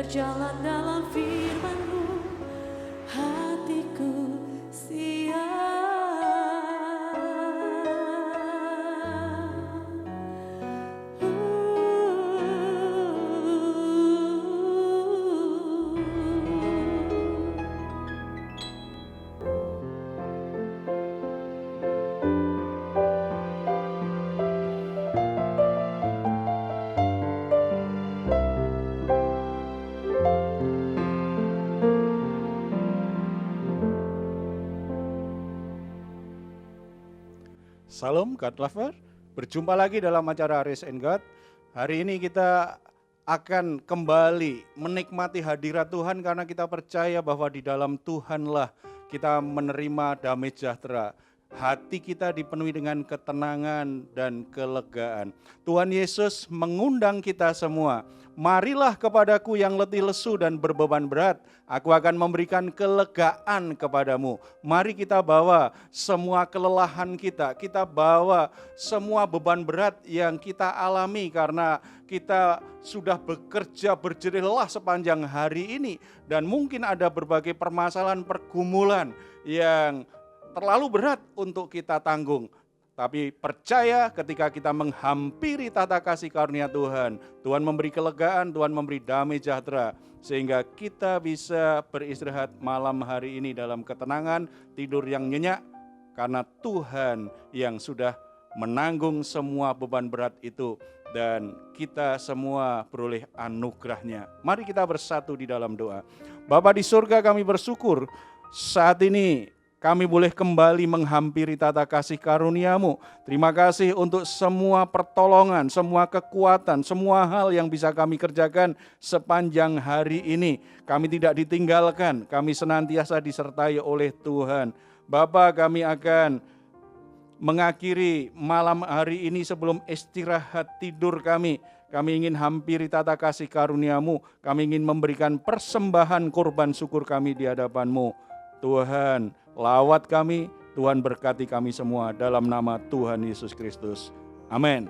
berjalan dalam firman-Mu, hatiku siap. Salam God Lover, berjumpa lagi dalam acara Raise and God. Hari ini kita akan kembali menikmati hadirat Tuhan karena kita percaya bahwa di dalam Tuhanlah kita menerima damai sejahtera. Hati kita dipenuhi dengan ketenangan dan kelegaan. Tuhan Yesus mengundang kita semua. Marilah kepadaku yang letih lesu dan berbeban berat, aku akan memberikan kelegaan kepadamu. Mari kita bawa semua kelelahan kita bawa semua beban berat yang kita alami karena kita sudah bekerja berjerih lelah sepanjang hari ini. Dan mungkin ada berbagai permasalahan pergumulan yang terlalu berat untuk kita tanggung. Tapi percaya ketika kita menghampiri tata kasih karunia Tuhan, Tuhan memberi kelegaan, Tuhan memberi damai sejahtera, sehingga kita bisa beristirahat malam hari ini dalam ketenangan, tidur yang nyenyak, karena Tuhan yang sudah menanggung semua beban berat itu, dan kita semua beroleh anugerahnya. Mari kita bersatu di dalam doa. Bapa di surga, kami bersyukur saat ini kami boleh kembali menghampiri tata kasih karunia-Mu. Terima kasih untuk semua pertolongan, semua kekuatan, semua hal yang bisa kami kerjakan sepanjang hari ini. Kami tidak ditinggalkan, kami senantiasa disertai oleh Tuhan. Bapa, kami akan mengakhiri malam hari ini sebelum istirahat tidur kami. Kami ingin hampiri tata kasih karunia-Mu. Kami ingin memberikan persembahan korban syukur kami di hadapan-Mu. Tuhan, lawat kami, Tuhan berkati kami semua dalam nama Tuhan Yesus Kristus. Amin.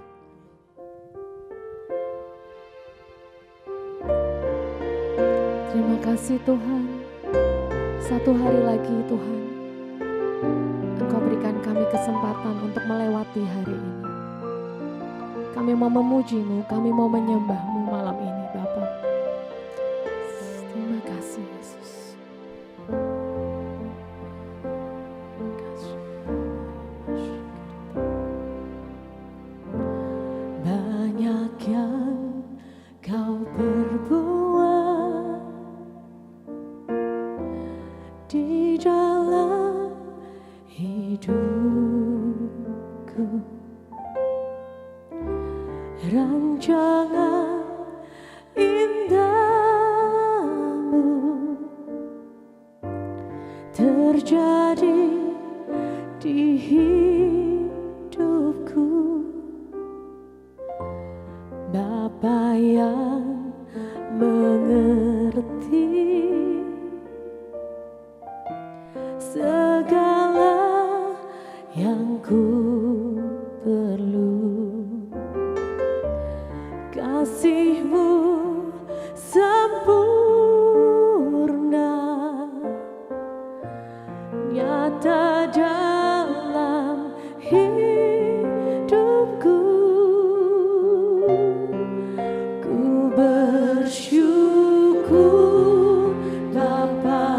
Terima kasih Tuhan, satu hari lagi Tuhan, Engkau berikan kami kesempatan untuk melewati hari ini. Kami mau memuji-Mu, kami mau menyembah-Mu malam ini Bapa. Terima kasih Yesus. Banyak yang Kau perbuat di dalam hidupku, rancangan indahmu terjadi di hidupku. Bapa yang mengerti segala yang ku perlu, kasih-Mu sempurna nyata dalam hidupku. Ku bersyukur Bapa,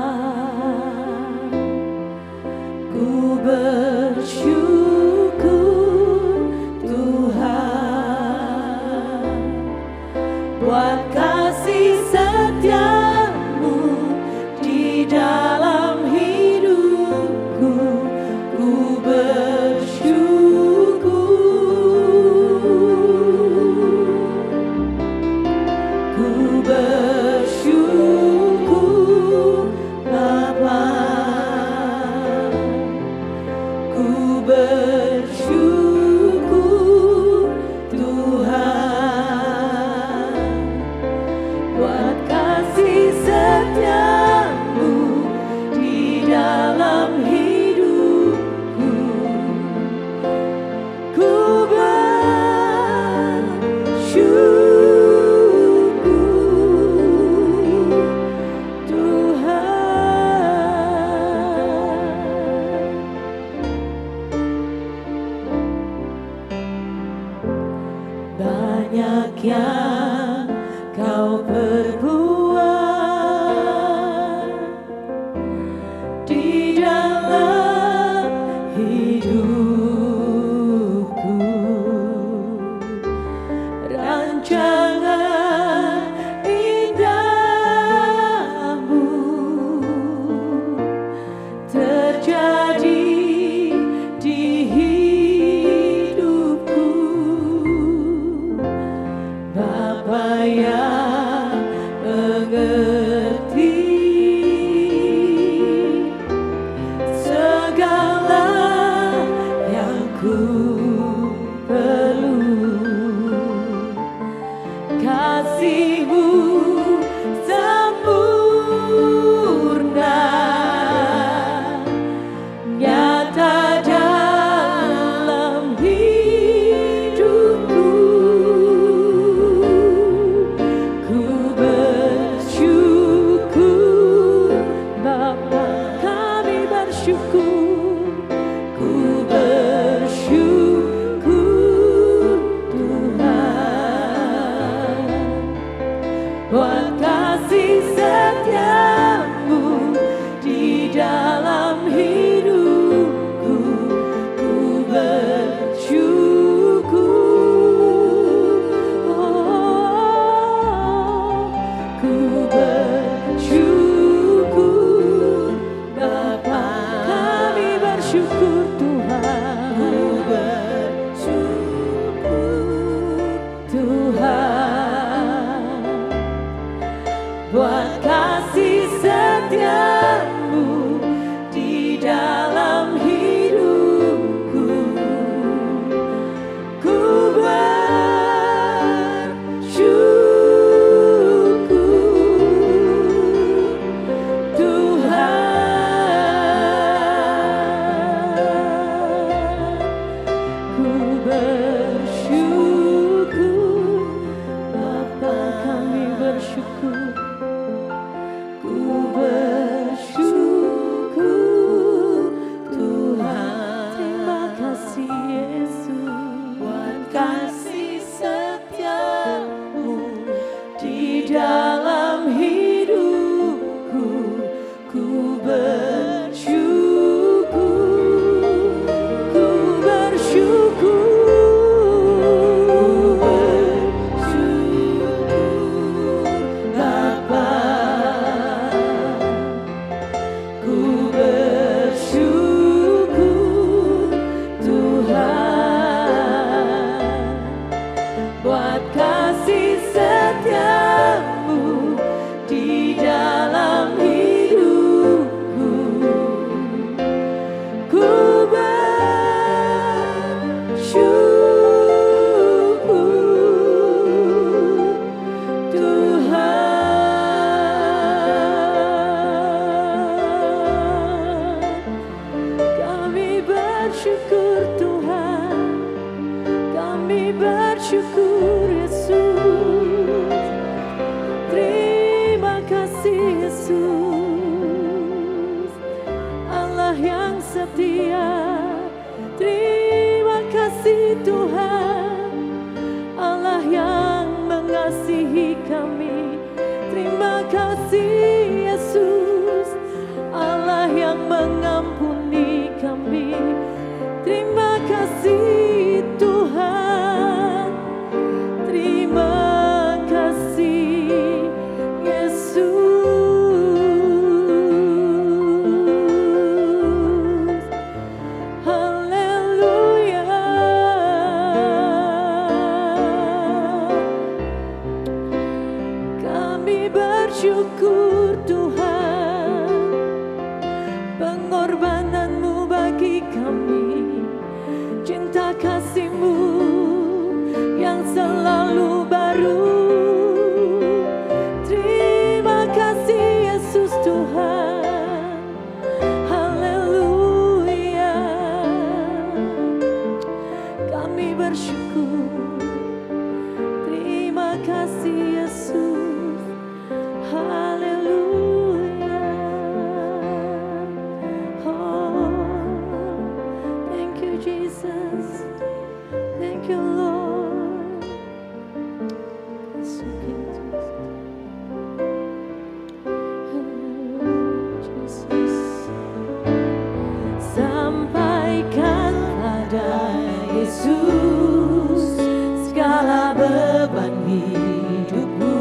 ku bersyukur Tuhan. banyak yang kau perbuat di dalam hidupku. Rancangan indahmu terjadi di hidupku. Bapa yang mengerti segala yang ku perlu. Kasih-Mu sempurna nyata dalam hidupku. Ku bersyukur Bapa, kami bersyukur. Ku bersyukur Tuhan buat kasih setiamu di dalam hidupku. Ku bersyukur, oh, ku bersyukur Bapa, kami bersyukur Tuhan. Ku bersyukur Tuhan buat kasih setiamu di dalam hidupku. Ku bersyukur Tuhan. Ku bersyukur Bapa, kami bersyukur. Ku bersyukur Tuhan. Terima kasih Yesus buat kasih setiamu di dalam hidupku. Ku bersyukur, ku bersyukur, Bapa. Ku bersyukur Tuhan buat kasih setiamu di dalam hidupku. Ku bersyukur Tuhan. Kami bersyukur Tuhan, kami bersyukur Yesus. Terima kasih Yesus, Allah yang setia. Terima kasih Tuhan, Allah yang mengasihi kami. Terima kasih Yesus, Allah yang mengampuni kami. Terima kasih Tuhan, terima kasih Yesus. Haleluya. Kami bersyukur Tuhan, pengorbanan-Mu bagi kami, cinta kasih-Mu yang selalu baru. Terima kasih Yesus Tuhan. Haleluya. Kami bersyukur. Terima kasih Yesus. Haleluya. Oh, thank you Jesus. Thank you Lord. segala beban hidupmu.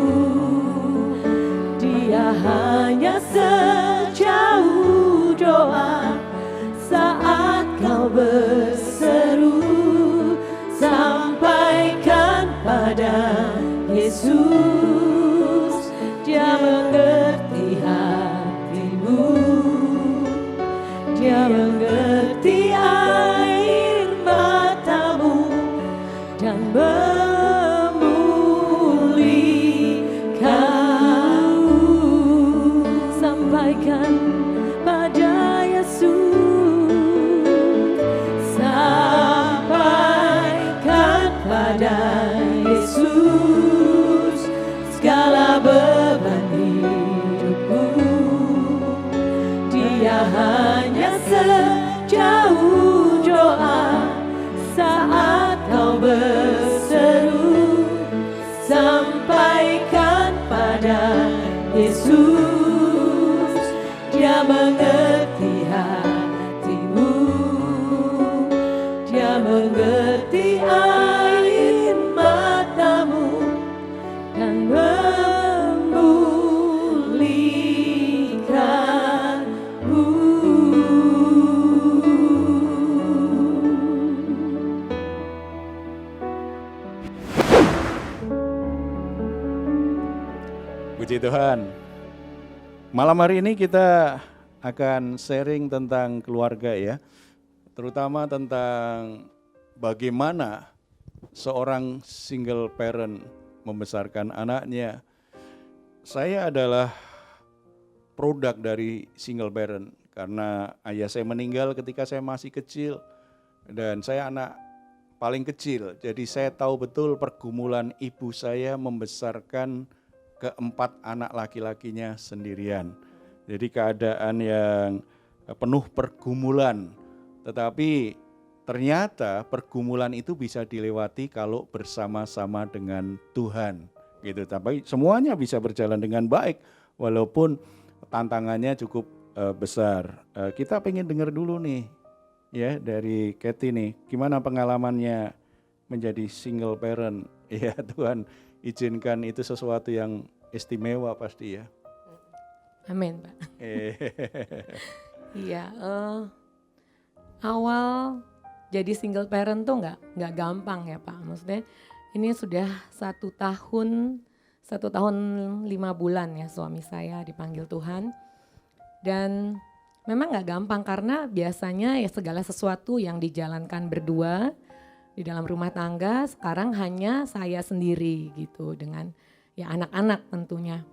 Dia hanya sejauh doa saat kau berseru. Sampaikan pada Yesus, Dia mengerti hatimu. Dia mengerti air matamu dan memulihkanmu. Sampaikan pada Yesus, sampaikan pada Yesus segala beban hidupmu. Dia hanya sejauh doa saat kau berseru. Sampaikan pada Yesus, Dia mengerti hatimu. Dia mengerti air matamu dan memulihkanmu. Puji Tuhan. Malam hari ini kita akan sharing tentang keluarga ya. Terutama tentang bagaimana seorang single parent membesarkan anaknya. Saya adalah produk dari single parent karena ayah saya meninggal ketika saya masih kecil dan saya anak paling kecil. Jadi saya tahu betul pergumulan ibu saya membesarkan keempat anak laki-lakinya sendirian. Jadi keadaan yang penuh pergumulan, tetapi ternyata pergumulan itu bisa dilewati kalau bersama-sama dengan Tuhan. Gitu. Tapi semuanya bisa berjalan dengan baik walaupun tantangannya cukup besar. Kita pengen dengar dulu nih ya dari Kathy nih, gimana pengalamannya menjadi single parent? Ya Tuhan izinkan itu sesuatu yang istimewa pasti ya. Amin, Pak. Iya, awal jadi single parent tuh nggak gampang ya Pak. Maksudnya ini sudah 1 tahun 5 bulan ya suami saya dipanggil Tuhan. Dan memang nggak gampang karena biasanya ya segala sesuatu yang dijalankan berdua di dalam rumah tangga sekarang hanya saya sendiri gitu dengan ya anak-anak tentunya.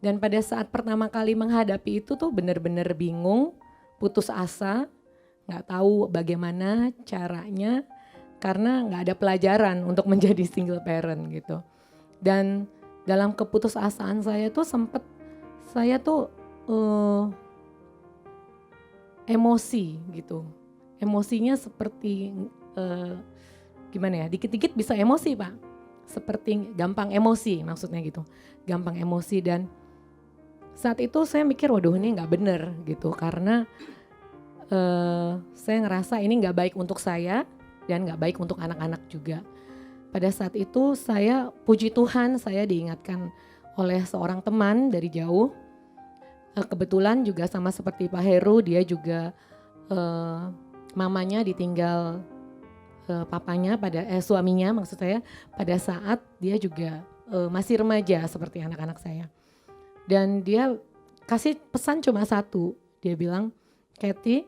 Dan pada saat pertama kali menghadapi itu tuh benar-benar bingung, putus asa, nggak tahu bagaimana caranya karena nggak ada pelajaran untuk menjadi single parent gitu. Dan dalam keputusasaan saya tuh saya tuh emosi gitu. Emosinya seperti gimana ya, dikit-dikit bisa emosi Pak. Seperti gampang emosi maksudnya gitu. Gampang emosi dan saat itu saya mikir waduh ini gak bener gitu. Karena saya ngerasa ini gak baik untuk saya dan gak baik untuk anak-anak juga. Pada saat itu saya puji Tuhan saya diingatkan oleh seorang teman dari jauh. Kebetulan juga sama seperti Pak Heru, dia juga mamanya ditinggal papanya suaminya maksud saya pada saat dia juga masih remaja seperti anak-anak saya. Dan dia kasih pesan cuma satu, dia bilang, Kathy,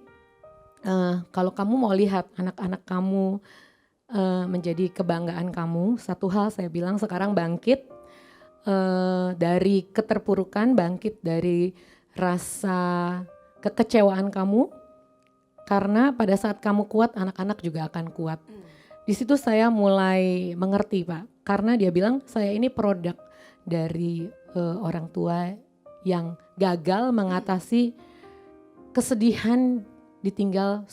kalau kamu mau lihat anak-anak kamu menjadi kebanggaan kamu, satu hal saya bilang sekarang bangkit dari keterpurukan, bangkit dari rasa kekecewaan kamu, karena pada saat kamu kuat, anak-anak juga akan kuat. Di situ saya mulai mengerti Pak, karena dia bilang saya ini produk dari orang tua yang gagal mengatasi kesedihan ditinggal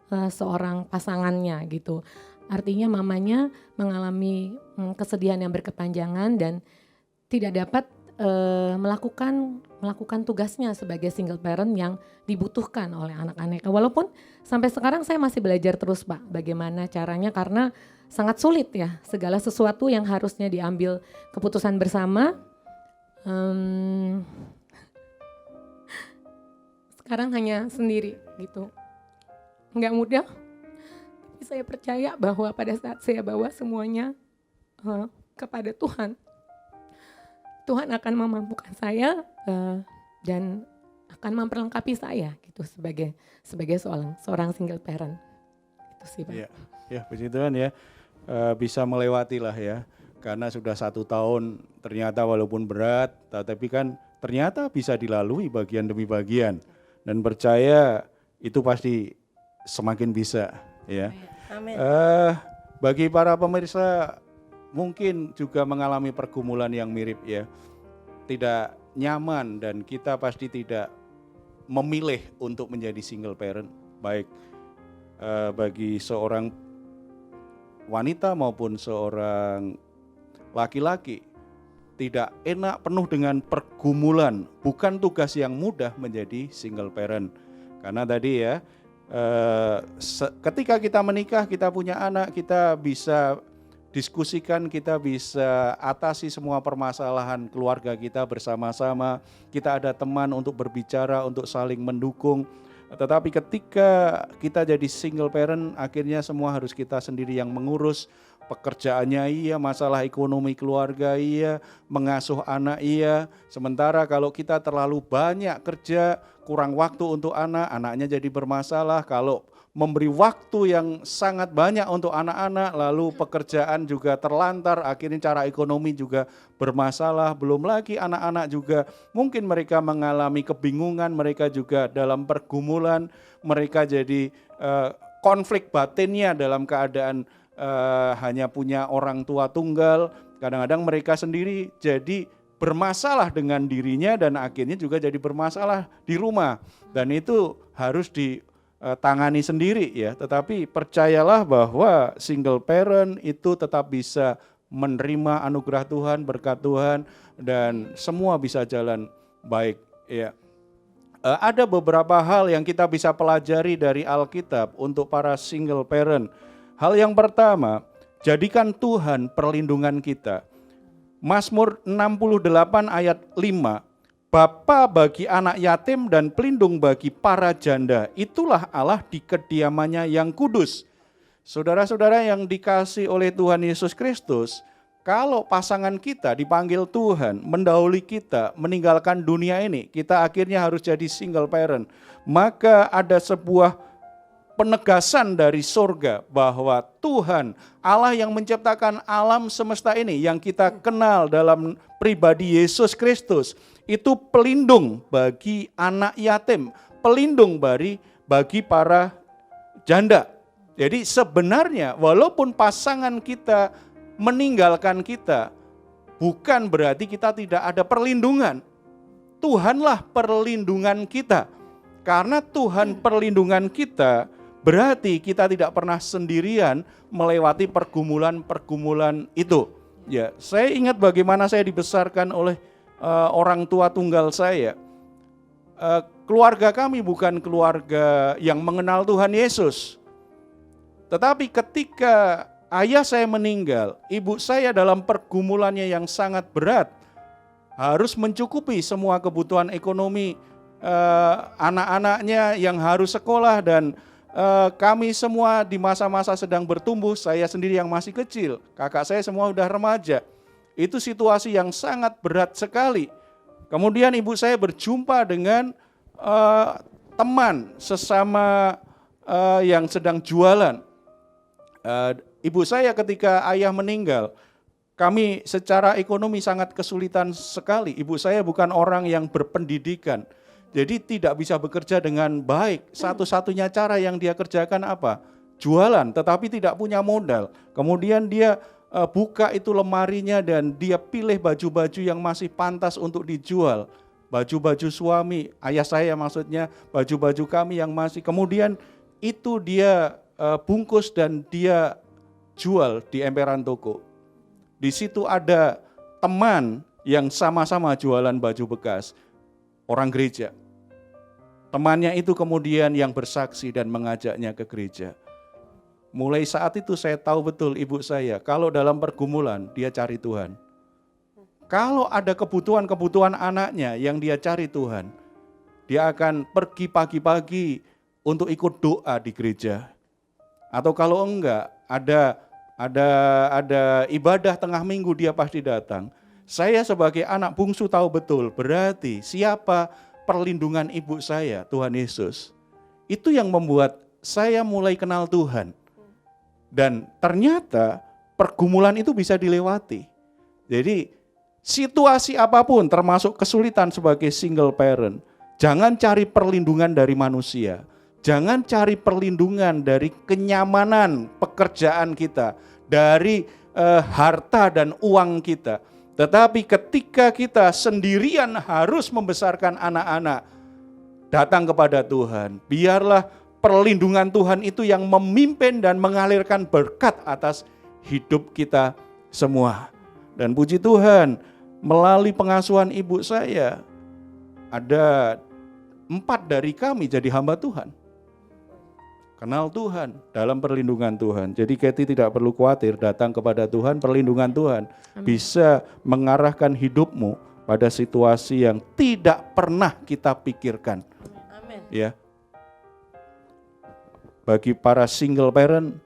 seorang pasangannya gitu. Artinya mamanya mengalami kesedihan yang berkepanjangan dan tidak dapat melakukan tugasnya sebagai single parent yang dibutuhkan oleh anak-anak. Walaupun sampai sekarang saya masih belajar terus Pak, bagaimana caranya, karena sangat sulit ya, segala sesuatu yang harusnya diambil keputusan bersama, sekarang hanya sendiri gitu. Nggak mudah, tapi saya percaya bahwa pada saat saya bawa semuanya kepada Tuhan, Tuhan akan memampukan saya dan akan memperlengkapi saya gitu sebagai seorang single parent. Itu sih Pak. Ya puji Tuhan ya, bisa melewati lah ya, karena sudah 1 tahun ternyata walaupun berat, tapi kan ternyata bisa dilalui bagian demi bagian, dan percaya itu pasti semakin bisa ya. Amin. Bagi para pemirsa mungkin juga mengalami pergumulan yang mirip ya, tidak nyaman, dan kita pasti tidak memilih untuk menjadi single parent, baik bagi seorang wanita maupun seorang laki-laki. Tidak enak, penuh dengan pergumulan, bukan tugas yang mudah menjadi single parent. Karena tadi ya, ketika kita menikah, kita punya anak, kita bisa diskusikan, kita bisa atasi semua permasalahan keluarga kita bersama-sama. Kita ada teman untuk berbicara, untuk saling mendukung. Tetapi ketika kita jadi single parent, akhirnya semua harus kita sendiri yang mengurus. Pekerjaannya iya, masalah ekonomi keluarga iya, mengasuh anak iya. Sementara kalau kita terlalu banyak kerja, kurang waktu untuk anak, anaknya jadi bermasalah. Kalau memberi waktu yang sangat banyak untuk anak-anak, lalu pekerjaan juga terlantar, akhirnya cara ekonomi juga bermasalah. Belum lagi anak-anak juga mungkin mereka mengalami kebingungan, mereka juga dalam pergumulan, mereka jadi konflik batinnya dalam keadaan hanya punya orang tua tunggal. Kadang-kadang mereka sendiri jadi bermasalah dengan dirinya dan akhirnya juga jadi bermasalah di rumah. Dan itu harus ditangani sendiri ya. Tetapi percayalah bahwa single parent itu tetap bisa menerima anugerah Tuhan, berkat Tuhan, dan semua bisa jalan baik ya. Ada beberapa hal yang kita bisa pelajari dari Alkitab untuk para single parent. Hal yang pertama, jadikan Tuhan perlindungan kita. Mazmur 68 ayat 5, Bapa bagi anak yatim dan pelindung bagi para janda, itulah Allah di kediamannya yang kudus. Saudara-saudara yang dikasih oleh Tuhan Yesus Kristus, kalau pasangan kita dipanggil Tuhan, mendahului kita, meninggalkan dunia ini, kita akhirnya harus jadi single parent, maka ada sebuah penegasan dari surga bahwa Tuhan, Allah yang menciptakan alam semesta ini, yang kita kenal dalam pribadi Yesus Kristus, itu pelindung bagi anak yatim, pelindung bagi para janda. Jadi sebenarnya walaupun pasangan kita meninggalkan kita, bukan berarti kita tidak ada perlindungan. Tuhanlah perlindungan kita. Karena Tuhan perlindungan kita, berarti kita tidak pernah sendirian melewati pergumulan-pergumulan itu. Ya, saya ingat bagaimana saya dibesarkan oleh orang tua tunggal saya. Keluarga kami bukan keluarga yang mengenal Tuhan Yesus. Tetapi ketika ayah saya meninggal, ibu saya dalam pergumulannya yang sangat berat, harus mencukupi semua kebutuhan ekonomi anak-anaknya yang harus sekolah, dan kami semua di masa-masa sedang bertumbuh, saya sendiri yang masih kecil, kakak saya semua udah remaja. Itu situasi yang sangat berat sekali. Kemudian ibu saya berjumpa dengan teman sesama yang sedang jualan. Ibu saya ketika ayah meninggal, kami secara ekonomi sangat kesulitan sekali. Ibu saya bukan orang yang berpendidikan, jadi tidak bisa bekerja dengan baik. Satu-satunya cara yang dia kerjakan apa? Jualan, tetapi tidak punya modal. Kemudian dia buka itu lemarinya dan dia pilih baju-baju yang masih pantas untuk dijual. Baju-baju suami, ayah saya maksudnya, baju-baju kami yang masih. Kemudian itu dia bungkus dan dia jual di emperan toko. Di situ ada teman yang sama-sama jualan baju bekas, orang gereja. Temannya itu kemudian yang bersaksi dan mengajaknya ke gereja. Mulai saat itu saya tahu betul ibu saya, kalau dalam pergumulan dia cari Tuhan. Kalau ada kebutuhan-kebutuhan anaknya yang dia cari Tuhan, dia akan pergi pagi-pagi untuk ikut doa di gereja. Atau kalau enggak, ada ibadah tengah minggu dia pasti datang. Saya sebagai anak bungsu tahu betul, berarti siapa perlindungan ibu saya, Tuhan Yesus. Itu yang membuat saya mulai kenal Tuhan. Dan ternyata pergumulan itu bisa dilewati. Jadi situasi apapun termasuk kesulitan sebagai single parent, jangan cari perlindungan dari manusia. Jangan cari perlindungan dari kenyamanan pekerjaan kita, dari harta dan uang kita. Tetapi ketika kita sendirian harus membesarkan anak-anak, datang kepada Tuhan. Biarlah perlindungan Tuhan itu yang memimpin dan mengalirkan berkat atas hidup kita semua. Dan puji Tuhan, melalui pengasuhan ibu saya, ada 4 dari kami jadi hamba Tuhan. Kenal Tuhan, dalam perlindungan Tuhan. Jadi Kathy tidak perlu khawatir, datang kepada Tuhan, perlindungan Tuhan bisa mengarahkan hidupmu pada situasi yang tidak pernah kita pikirkan. Amin. Ya. Bagi para single parent,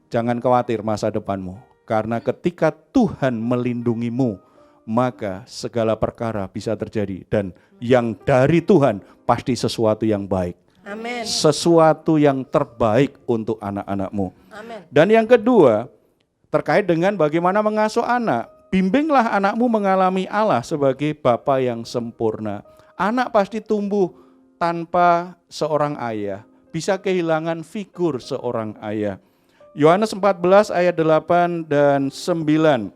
jangan khawatir masa depanmu. Karena ketika Tuhan melindungimu, maka segala perkara bisa terjadi. Dan yang dari Tuhan pasti sesuatu yang baik. Amin. Sesuatu yang terbaik untuk anak-anakmu. Amin. Dan yang kedua, terkait dengan bagaimana mengasuh anak. Bimbinglah anakmu mengalami Allah sebagai Bapa yang sempurna. Anak pasti tumbuh tanpa seorang ayah. Bisa kehilangan figur seorang ayah. Yohanes 14 ayat 8 dan 9.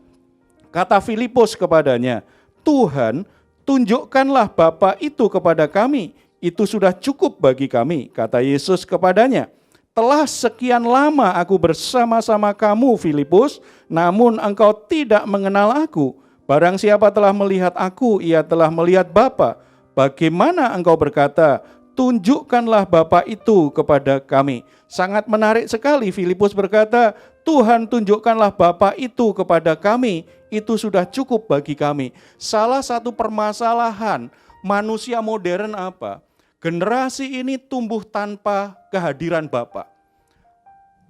Kata Filipus kepadanya, Tuhan, tunjukkanlah Bapa itu kepada kami. Itu sudah cukup bagi kami, kata Yesus kepadanya. Telah sekian lama aku bersama-sama kamu, Filipus, namun engkau tidak mengenal aku. Barang siapa telah melihat aku, ia telah melihat Bapa. Bagaimana engkau berkata, tunjukkanlah Bapa itu kepada kami. Sangat menarik sekali, Filipus berkata, Tuhan tunjukkanlah Bapa itu kepada kami, itu sudah cukup bagi kami. Salah satu permasalahan manusia modern apa? Generasi ini tumbuh tanpa kehadiran Bapa.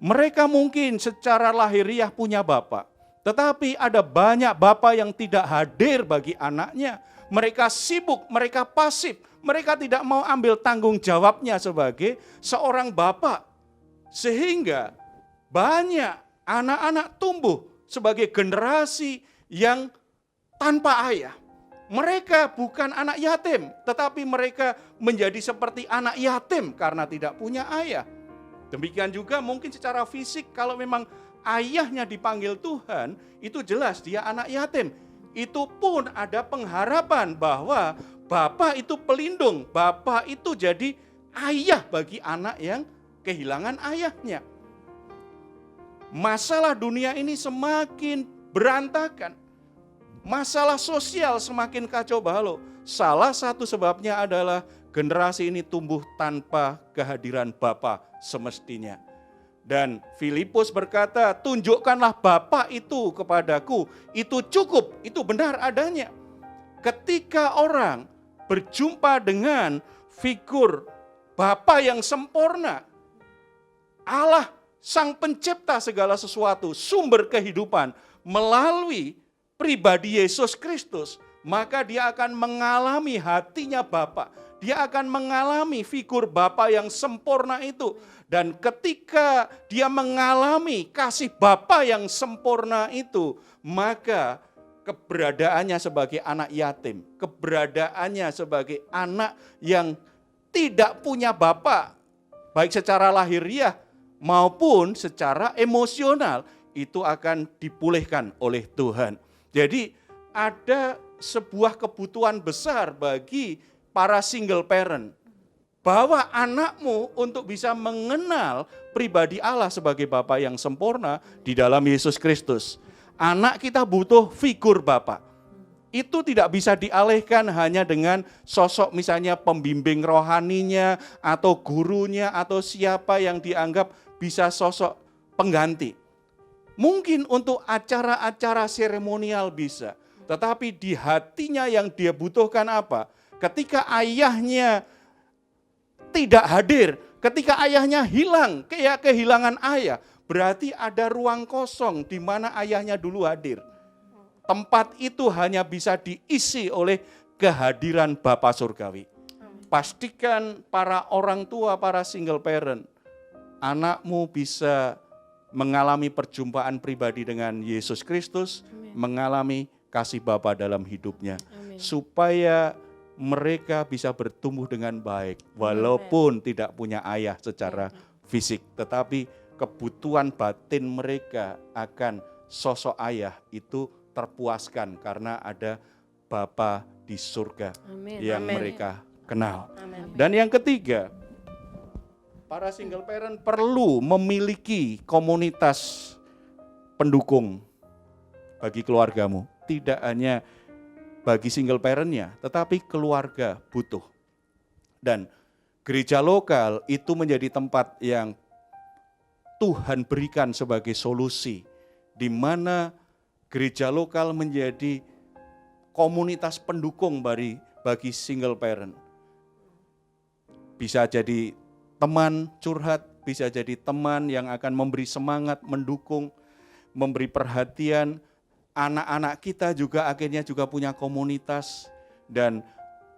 Mereka mungkin secara lahiriah punya Bapa, tetapi ada banyak Bapa yang tidak hadir bagi anaknya. Mereka sibuk, mereka pasif, mereka tidak mau ambil tanggung jawabnya sebagai seorang Bapa. Sehingga banyak anak-anak tumbuh sebagai generasi yang tanpa ayah. Mereka bukan anak yatim, tetapi mereka menjadi seperti anak yatim karena tidak punya ayah. Demikian juga mungkin secara fisik, kalau memang ayahnya dipanggil Tuhan, itu jelas dia anak yatim. Itu pun ada pengharapan bahwa Bapa itu pelindung, Bapa itu jadi ayah bagi anak yang kehilangan ayahnya. Masalah dunia ini semakin berantakan. Masalah sosial semakin kacau balau. Salah satu sebabnya adalah generasi ini tumbuh tanpa kehadiran Bapa semestinya. Dan Filipus berkata, tunjukkanlah Bapa itu kepadaku. Itu cukup, itu benar adanya. Ketika orang berjumpa dengan figur Bapa yang sempurna, Allah Sang Pencipta segala sesuatu, sumber kehidupan, melalui pribadi Yesus Kristus, maka dia akan mengalami hatinya Bapa. Dia akan mengalami figur Bapa yang sempurna itu. Dan ketika dia mengalami kasih Bapa yang sempurna itu, maka keberadaannya sebagai anak yatim, keberadaannya sebagai anak yang tidak punya Bapa, baik secara lahiriah maupun secara emosional, itu akan dipulihkan oleh Tuhan. Jadi ada sebuah kebutuhan besar bagi para single parent, bahwa anakmu untuk bisa mengenal pribadi Allah sebagai Bapa yang sempurna di dalam Yesus Kristus. Anak kita butuh figur Bapa. itu tidak bisa dialihkan hanya dengan sosok misalnya pembimbing rohaninya atau gurunya atau siapa yang dianggap bisa sosok pengganti. Mungkin untuk acara-acara seremonial bisa, tetapi di hatinya yang dia butuhkan apa? Ketika ayahnya tidak hadir, ketika ayahnya hilang, kayak kehilangan ayah, berarti ada ruang kosong di mana ayahnya dulu hadir. Tempat itu hanya bisa diisi oleh kehadiran Bapa Surgawi. Pastikan para orang tua, para single parent, anakmu bisa mengalami perjumpaan pribadi dengan Yesus Kristus, mengalami kasih Bapa dalam hidupnya. Supaya mereka bisa bertumbuh dengan baik, walaupun tidak punya ayah secara fisik. Tetapi kebutuhan batin mereka akan sosok ayah itu terpuaskan karena ada Bapa di surga yang mereka kenal. Dan yang ketiga, para single parent perlu memiliki komunitas pendukung bagi keluargamu. Tidak hanya bagi single parentnya, tetapi keluarga butuh. Dan gereja lokal itu menjadi tempat yang Tuhan berikan sebagai solusi, di mana gereja lokal menjadi komunitas pendukung bagi single parent. Bisa jadi teman curhat, bisa jadi teman yang akan memberi semangat, mendukung, memberi perhatian. Anak-anak kita juga akhirnya juga punya komunitas dan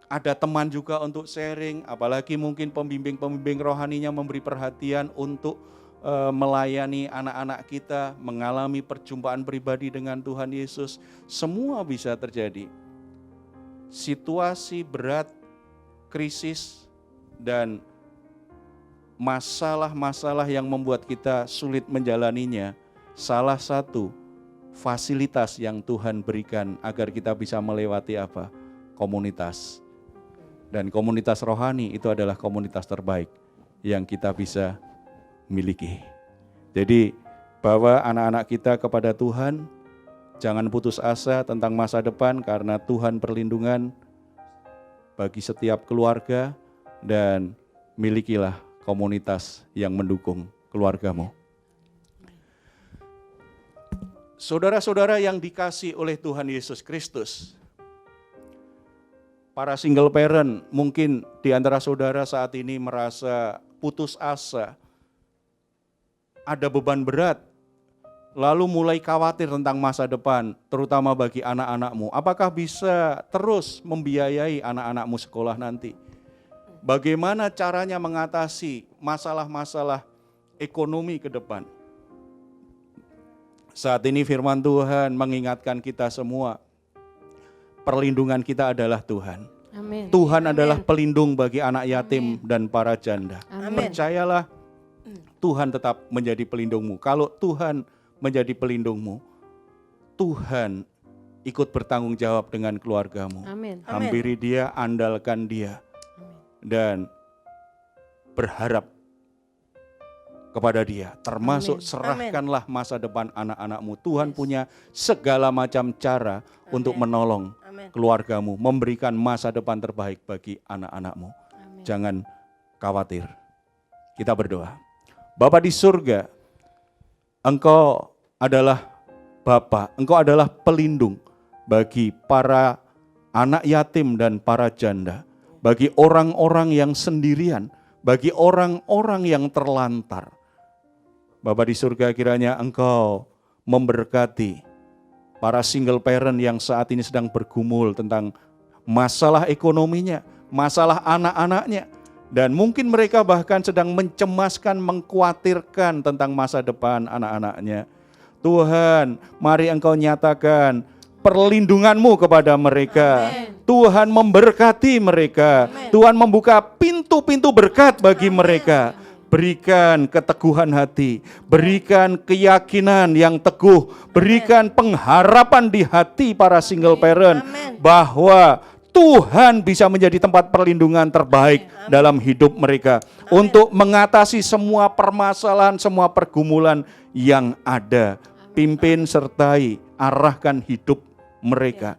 ada teman juga untuk sharing, apalagi mungkin pembimbing-pembimbing rohaninya memberi perhatian untuk melayani anak-anak kita, mengalami perjumpaan pribadi dengan Tuhan Yesus. Semua bisa terjadi. Situasi berat, krisis, dan masalah-masalah yang membuat kita sulit menjalaninya, salah satu fasilitas yang Tuhan berikan agar kita bisa melewati apa? Komunitas. Dan komunitas rohani itu adalah komunitas terbaik yang kita bisa miliki. Jadi bawa anak-anak kita kepada Tuhan, jangan putus asa tentang masa depan karena Tuhan perlindungan bagi setiap keluarga, dan milikilah komunitas yang mendukung keluargamu. Saudara-saudara yang dikasihi oleh Tuhan Yesus Kristus, para single parent mungkin di antara saudara saat ini merasa putus asa, ada beban berat, lalu mulai khawatir tentang masa depan, terutama bagi anak-anakmu. Apakah bisa terus membiayai anak-anakmu sekolah nanti? Bagaimana caranya mengatasi masalah-masalah ekonomi ke depan? Saat ini firman Tuhan mengingatkan kita semua, perlindungan kita adalah Tuhan. Amin. Tuhan adalah pelindung bagi anak yatim dan para janda. Amin. Percayalah, Tuhan tetap menjadi pelindungmu. Kalau Tuhan menjadi pelindungmu, Tuhan ikut bertanggung jawab dengan keluargamu. Amin. Hampiri Dia, andalkan Dia, dan berharap kepada Dia. Termasuk serahkanlah masa depan anak-anakmu. Tuhan punya segala macam cara untuk menolong keluargamu, memberikan masa depan terbaik bagi anak-anakmu. Jangan khawatir. Kita berdoa. Bapa di surga, Engkau adalah Bapa, Engkau adalah pelindung bagi para anak yatim dan para janda, bagi orang-orang yang sendirian, bagi orang-orang yang terlantar. Bapa di surga, kiranya Engkau memberkati para single parent yang saat ini sedang bergumul tentang masalah ekonominya, masalah anak-anaknya, dan mungkin mereka bahkan sedang mencemaskan, mengkhawatirkan tentang masa depan anak-anaknya. Tuhan, mari Engkau nyatakan perlindungan-Mu kepada mereka. Amen. Tuhan memberkati mereka. Amen. Tuhan membuka pintu-pintu berkat bagi mereka. Berikan keteguhan hati, berikan keyakinan yang teguh, berikan pengharapan di hati para single parent bahwa Tuhan bisa menjadi tempat perlindungan terbaik dalam hidup mereka untuk mengatasi semua permasalahan, semua pergumulan yang ada. Pimpin sertai, arahkan hidup mereka.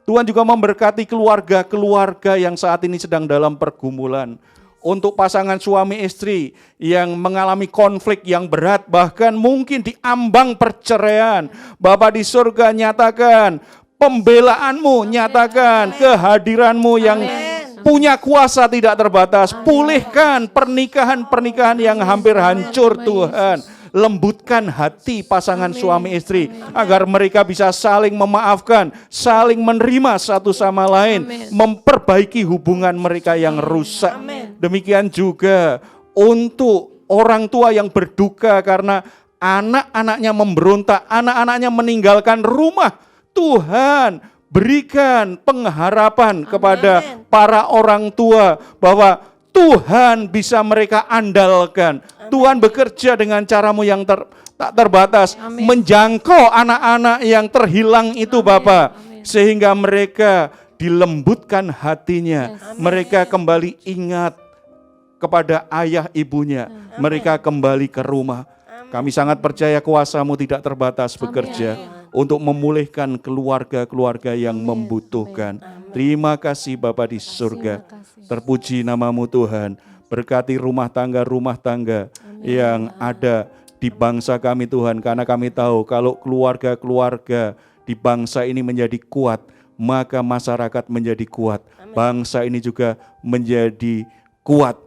Tuhan juga memberkati keluarga-keluarga yang saat ini sedang dalam pergumulan. Untuk pasangan suami istri yang mengalami konflik yang berat, bahkan mungkin diambang perceraian. Bapa di surga, nyatakan pembelaanmu, nyatakan kehadiranmu yang punya kuasa tidak terbatas. Pulihkan pernikahan-pernikahan yang hampir hancur Tuhan. Lembutkan hati pasangan suami istri agar mereka bisa saling memaafkan, saling menerima satu sama lain, memperbaiki hubungan mereka yang rusak. Demikian juga untuk orang tua yang berduka karena anak-anaknya memberontak, anak-anaknya meninggalkan rumah. Tuhan, berikan pengharapan kepada para orang tua bahwa Tuhan bisa mereka andalkan. Tuhan bekerja dengan caramu yang tak terbatas. Menjangkau anak-anak yang terhilang itu Bapa. Sehingga mereka dilembutkan hatinya. Mereka kembali ingat kepada ayah ibunya. Mereka kembali ke rumah. Kami sangat percaya kuasa-Mu tidak terbatas bekerja untuk memulihkan keluarga-keluarga yang membutuhkan. Terima kasih Bapa di surga. Terpuji nama-Mu Tuhan. Berkati rumah tangga yang ada di bangsa kami Tuhan. Karena kami tahu kalau keluarga-keluarga di bangsa ini menjadi kuat, maka masyarakat menjadi kuat. Bangsa ini juga menjadi kuat.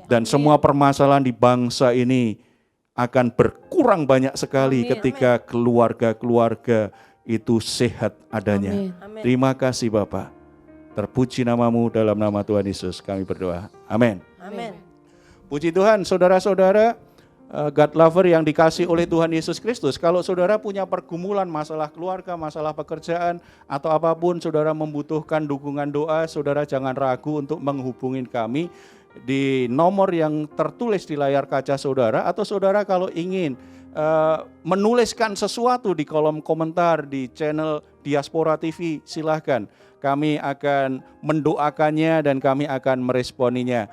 Dan semua permasalahan di bangsa ini akan berkurang banyak sekali ketika keluarga-keluarga itu sehat adanya. Terima kasih Bapak. Terpuji nama-Mu, dalam nama Tuhan Yesus kami berdoa. Amin. Puji Tuhan, saudara-saudara, God lover yang dikasih oleh Tuhan Yesus Kristus. Kalau saudara punya pergumulan, masalah keluarga, masalah pekerjaan, atau apapun saudara membutuhkan dukungan doa, saudara jangan ragu untuk menghubungi kami di nomor yang tertulis di layar kaca saudara. Atau saudara kalau ingin menuliskan sesuatu di kolom komentar di channel Diaspora TV, silahkan. Kami akan mendoakannya dan kami akan meresponinya.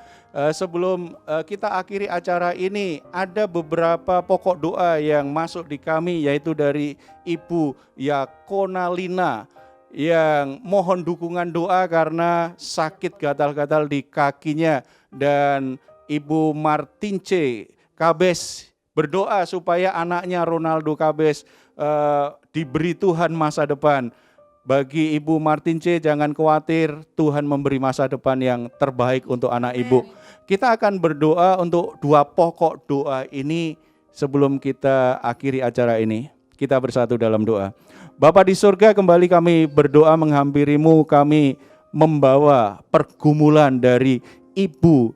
Sebelum kita akhiri acara ini, ada beberapa pokok doa yang masuk di kami, yaitu dari Ibu Yakonalina yang mohon dukungan doa karena sakit gatal-gatal di kakinya, dan Ibu Martince Kabes berdoa supaya anaknya Ronaldo Kabes diberi Tuhan masa depan. Bagi Ibu Martince, jangan khawatir, Tuhan memberi masa depan yang terbaik untuk anak Ibu. Kita akan berdoa untuk dua pokok doa ini sebelum kita akhiri acara ini. Kita bersatu dalam doa. Bapa di surga, kembali kami berdoa menghampirimu, kami membawa pergumulan dari Ibu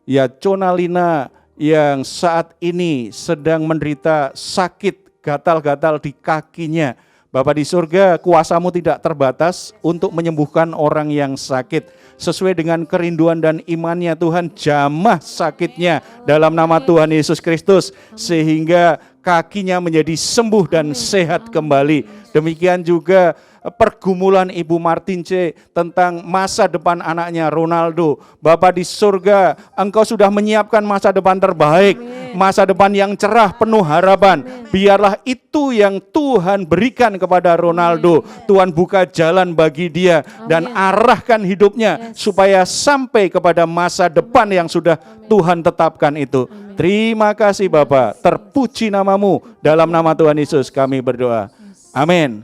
Yaconalina yang saat ini sedang menderita sakit gatal-gatal di kakinya. Bapa di surga, kuasa-Mu tidak terbatas untuk menyembuhkan orang yang sakit. Sesuai dengan kerinduan dan imannya Tuhan, jamah sakitnya dalam nama Tuhan Yesus Kristus. Sehingga kakinya menjadi sembuh dan sehat kembali. Demikian juga pergumulan Ibu Martince tentang masa depan anaknya Ronaldo. Bapa di surga, Engkau sudah menyiapkan masa depan terbaik, masa depan yang cerah penuh harapan. Biarlah itu yang Tuhan berikan kepada Ronaldo. Tuhan buka jalan bagi dia dan arahkan hidupnya supaya sampai kepada masa depan yang sudah Tuhan tetapkan itu. Terima kasih Bapa, terpuji nama-Mu, dalam nama Tuhan Yesus kami berdoa. Amin.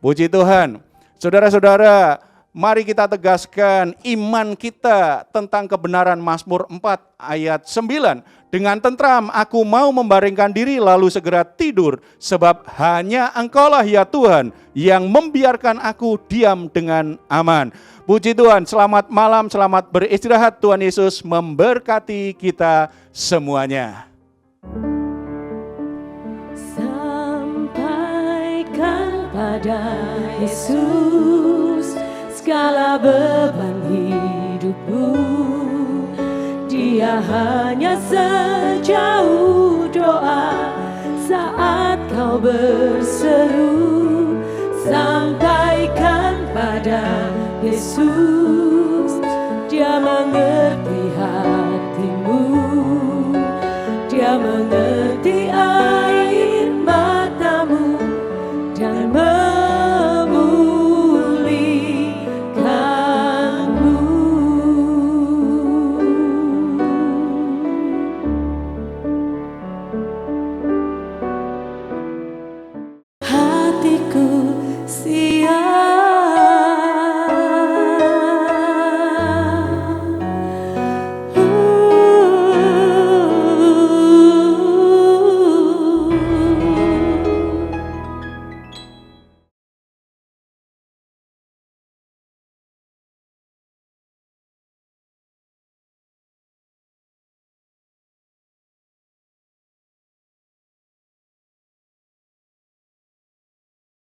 Puji Tuhan. Saudara-saudara, mari kita tegaskan iman kita tentang kebenaran Mazmur 4 ayat 9. Dengan tentram aku mau membaringkan diri lalu segera tidur, sebab hanya Engkaulah ya Tuhan yang membiarkan aku diam dengan aman. Puji Tuhan, selamat malam, selamat beristirahat. Tuhan Yesus memberkati kita semuanya. Pada Yesus segala beban hidupmu, Dia hanya sejauh doa saat kau berseru. Sampaikan pada Yesus, Dia mengerti hati.